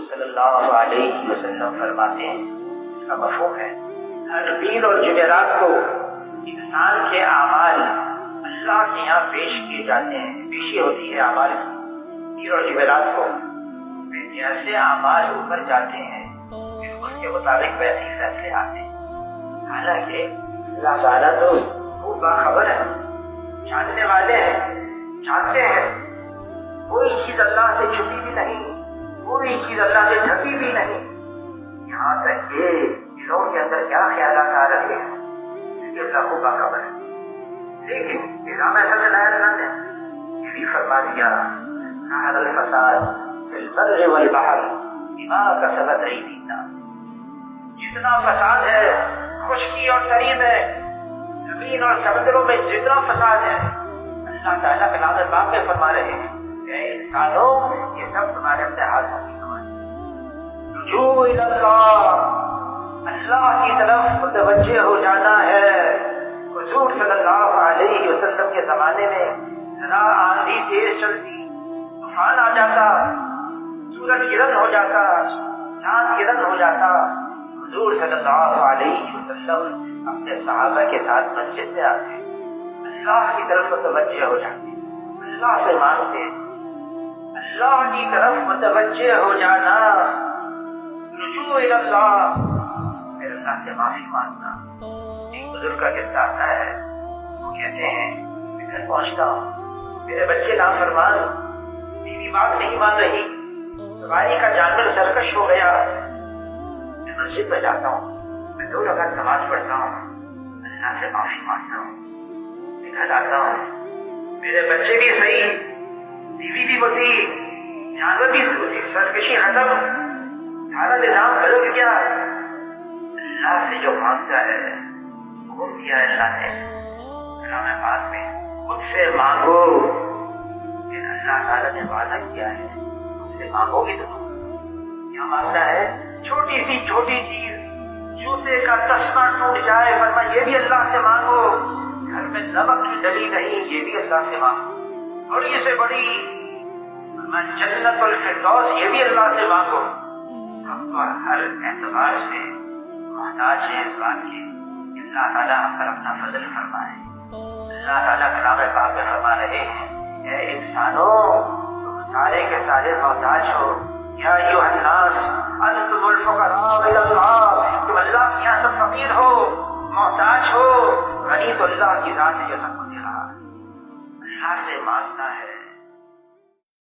صلی اللہ علیہ وسلم فرماتے ہیں، اس کا مفہوم ہے ہر دن اور جمعرات کو انسان کے اعمال اللہ کے یہاں پیش کیے جاتے ہیں، پیشی ہوتی ہے اعمال کی، دن اور جمعرات کو جیسے اعمال اوپر جاتے ہیں پھر اس کے مطابق ویسے ہی فیصلے آتے ہیں۔ حالانکہ اللہ تعالیٰ تو وہ باخبر ہے، جاننے والے ہیں، جانتے ہیں، کوئی چیز اللہ سے چھپی بھی نہیں، کوئی چیز اللہ سے ڈھکی بھی نہیں، یہاں تک کہ دلوں کے اندر کیا خیالات آ رہے ہیں اس لیے اللہ کو باخبر ہے۔ لیکن نظام ایسا چلایا اللہ نے، یہ بھی فرما دیا ظہر الفساد فی البر والبحر بما کسبت ایدی الناس، جتنا فساد ہے خشکی اور تری میں، زمین اور سمندروں میں جتنا فساد ہے، اللہ تعالیٰ کلام پاک میں فرما رہے ہیں کہ اے انسانوں یہ سب تمہارے اپنے ہاتھوں کی کمائی۔ رجوع الی اللہ کی طرف متوجہ ہو جانا ہے۔ حضور صلی اللہ علیہ وسلم کے زمانے میں ذرا آندھی تیز چلتی، طوفان آ جاتا، سورج گرہن ہو جاتا، چاند گرہن ہو جاتا، حضور صلی اللہ علیہ وسلم اپنے صحابہ کے ساتھ مسجد میں آتے، اللہ کی طرف متوجہ ہو جاتے، اللہ سے مانگتے، اللہ کی طرف متوجہ ہو جانا، رجوع الی اللہ، پھر اللہ سے معافی مانگنا۔ ایک بزرگ کا قصہ آتا ہے، وہ کہتے ہیں میں گھر پہنچتا ہوں، میرے بچے نافرمان، بیوی بات نہیں مان رہی، سواری کا جانور سرکش ہو گیا، میں مسجد میں جاتا ہوں، میں 2 رکعت نماز پڑھتا ہوں، اللہ سے معافی مانگتا ہوں، میں گھر آتا ہوں، میرے بچے بھی صحیح، بیوی بھی ہوتی، جانور بھی سرکشی ختم، سارا نظام بدل گیا، اللہ سے جو مانگتا ہے حکم دیا ہے اللہ نے کلام پاک میں، خود سے مانگو، پھر اللہ تعالیٰ نے وعدہ کیا ہے خود سے مانگو گے تو کیا مانگنا ہے؟ چھوٹی سی چھوٹی چیز، جوتے کا تسمہ ٹوٹ جائے، فرما یہ بھی اللہ سے مانگو، گھر میں نمک کی ڈلی نہیں، یہ بھی اللہ سے مانگو، بڑی سے بڑی جنت الفردوس، یہ بھی اللہ سے مانگو۔ ہم تو ہر اعتبار سے محتاج ہیں اس بات کے کہ اللہ تعالیٰ ہم پر اپنا فضل فرمائے۔ اللہ تعالیٰ کلام پاک میں فرما رہے ہیں اے انسانوں تم سارے کے سارے محتاج ہو، یا ایھا الناس انتم الفقراء الی اللہ، تم اللہ کے یہاں سب فقیر ہو، محتاج ہو، غنی تو اللہ کی ذات ہے جو سب کو دے رہا ہے۔ اللہ سے مانگنا ہے،